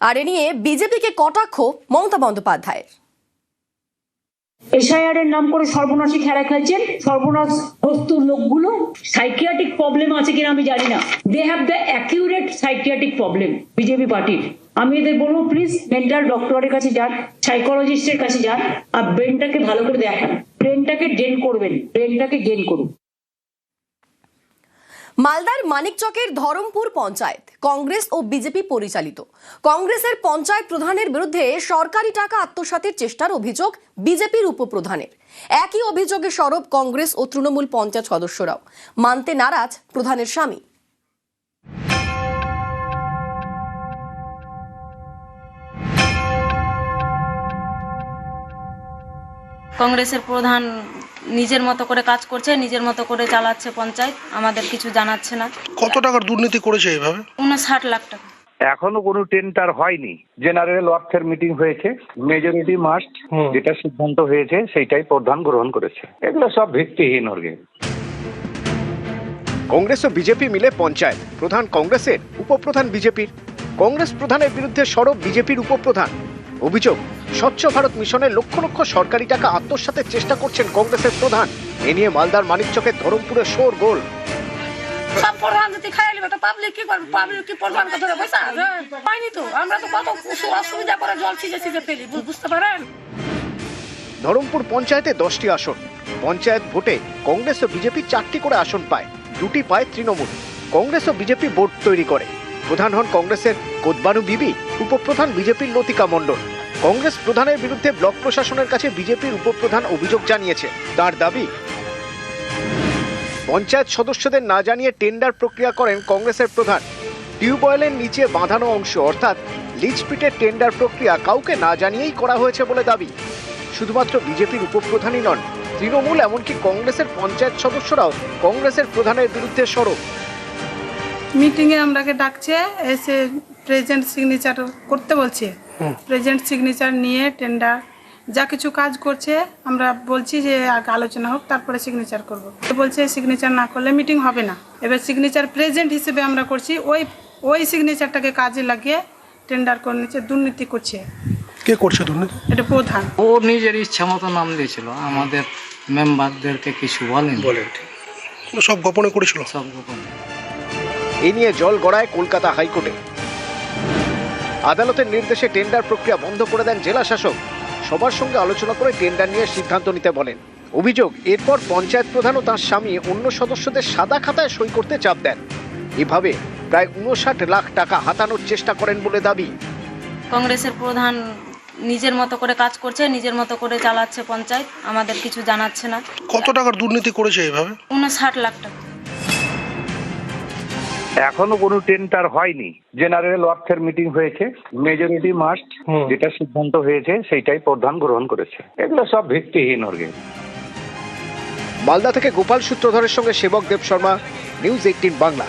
আর এ নিয়ে বিজেপিকে কটাক্ষ মমতা বন্দ্যোপাধ্যায়ের। এসআইআর এর নাম করে সর্বনাশী খেলা খেলছেন। সর্বনাশ প্রস্তুত লোকগুলো সাইকিয়াট্রিক প্রবলেম আছে কিনা আমি জানি না। They have the accurate psychiatric problem BJP পার্টির। আমি এদের বলবো প্লিজ মেন্টাল ডক্টরের কাছে যান, সাইকোলজিস্টের কাছে যান, আর ব্রেনটাকে ভালো করে দেখান। ব্রেনটাকে ড্রেন করবেন, ব্রেনটাকে ড্রেন করুন। মালদার মানিকচকের ধরমপুর পঞ্চায়েত কংগ্রেস ও বিজেপি পরিচালিত। কংগ্রেসের পঞ্চায়েত প্রধানের বিরুদ্ধে সরকারি টাকা আত্মসাতের চেষ্টার অভিযোগ বিজেপির উপপ্রধানের। একই অভিযোগে সরব কংগ্রেস ও তৃণমূল পঞ্চায়েত সদস্যরাও। মানতে নারাজ প্রধানের স্বামী। কংগ্রেসের প্রধান নিজের মতো করে কাজ করছে, নিজের মতো করে চালাচ্ছে পঞ্চায়েত, আমাদের কিছু জানাচ্ছে না। কত টাকার দুর্নীতি করেছে এইভাবে? 59 লাখ টাকা। এখনো কোনো টেন্ডার হয়নি। জেনারেল ওয়ার্কসের মিটিং হয়েছে, মেজরিটি মাস্ট যেটা সিদ্ধান্ত হয়েছে সেইটাই প্রধান গ্রহণ করেছে। এগুলো সব ভিত্তিহীন ওর গেম। কংগ্রেস ও বিজেপি মিলে পঞ্চায়েত প্রধান কংগ্রেসের, উপপ্রধান বিজেপির। কংগ্রেস প্রধানের বিরুদ্ধে সরব বিজেপির উপপ্রধান। অভিযোগ, স্বচ্ছ ভারত মিশনের লক্ষ লক্ষ সরকারি টাকা আত্মসাতের চেষ্টা করছেন কংগ্রেসের প্রধান। এ নিয়ে মালদার মানিকচকের ধরমপুরে শোরগোল। সব প্রধান যদি খাই নিবে তো পাবলিক কি করবে? পাবলিক কি প্রধানকে ধরে বসে আছে? পাইনি তো, আমরা তো কত অসুবিধা করে জল ছিঁচে ফেলি, বুঝতে পারেন। ধরমপুর পঞ্চায়েতে 10টি আসন। পঞ্চায়েত ভোটে কংগ্রেস ও বিজেপি 4টি করে আসন পায়, 2টি পায় তৃণমূল। কংগ্রেস ও বিজেপি বোর্ড তৈরি করে। প্রধান হন কংগ্রেসের কোদবানু বিবি, উপপ্রধান বিজেপির লতিকা মণ্ডল। কংগ্রেস প্রধানের বিরুদ্ধে ব্লক প্রশাসনের কাছে বিজেপির উপপ্রধান অভিযোগ জানিয়েছে। তার দাবি, পঞ্চায়েত সদস্যদের না জানিয়ে টেন্ডার প্রক্রিয়া করেন কংগ্রেসের প্রধান। টিউবওয়েলের নিচে বাঁধানো অংশ অর্থাৎ লিজপিটের টেন্ডার প্রক্রিয়া কাউকে না জানিয়েই করা হয়েছে বলে দাবি। শুধুমাত্র বিজেপির উপপ্রধানই নন, তৃণমূল এমনকি কংগ্রেসের পঞ্চায়েত সদস্যরাও কংগ্রেসের প্রধানের বিরুদ্ধে সরব। মিটিংয়ে আমরাকে ডাকছে, এসে প্রেজেন্ট সিগনেচার করতে বলছে। প্রেজেন্ট সিগনেচার নিয়ে টেন্ডার যা কিছু কাজ করছে আমরা বলছি যে আগে আলোচনা হোক, তারপরে সিগনেচার করব। বলছে সিগনেচার না করলে মিটিং হবে না। এবার সিগনেচার প্রেজেন্ট হিসেবে আমরা করছি, ওই সিগনেচারটাকে কাজে লাগিয়ে টেন্ডার করে নিচ্ছে, দুর্নীতি করছে। কে করছে দুর্নীতি? এটা প্রধান। ও নিজের ইচ্ছা মতো নাম দিয়েছিল, আমাদের মেম্বারদেরকে কিছু বলেন। সব গোপনে করেছিল। সব গোপনে। এ নিয়ে জল গড়ায় কলকাতা হাইকোর্টে। আদালতের নির্দেশে টেন্ডার প্রক্রিয়া বন্ধ করে দেন জেলা শাসক। সবার সঙ্গে আলোচনা করে টেন্ডার নিয়ে সিদ্ধান্ত নিতে বলেন। অভিযোগ, এরপর পঞ্চায়েত প্রধান ও তার স্বামী অন্য সদস্যদের সাদা খাতায় সই করতে চাপ দেন। এভাবে প্রায় 59 লাখ টাকা হাতানোর চেষ্টা করেন বলে দাবি। কংগ্রেসের প্রধান নিজের মতো করে কাজ করছে, নিজের মতো করে চালাচ্ছে পঞ্চায়েত, আমাদের কিছু জানাচ্ছে না। কত টাকার দুর্নীতি করেছে এইভাবে? 59 লাখ টাকা। এখনো কোনো টেন্ডার হয়নি। জেনারেল ওয়ার্কসের মিটিং হয়েছে, মেজরিটি মাস্ট যেটা সিদ্ধান্ত হয়েছে সেইটাই প্রধান গ্রহণ করেছে। এগুলো সব ভিত্তিহীন ওর গেম। মালদা থেকে গোপাল সূত্রধরের সঙ্গে সেবক দেব শর্মা, নিউজ 18 বাংলা।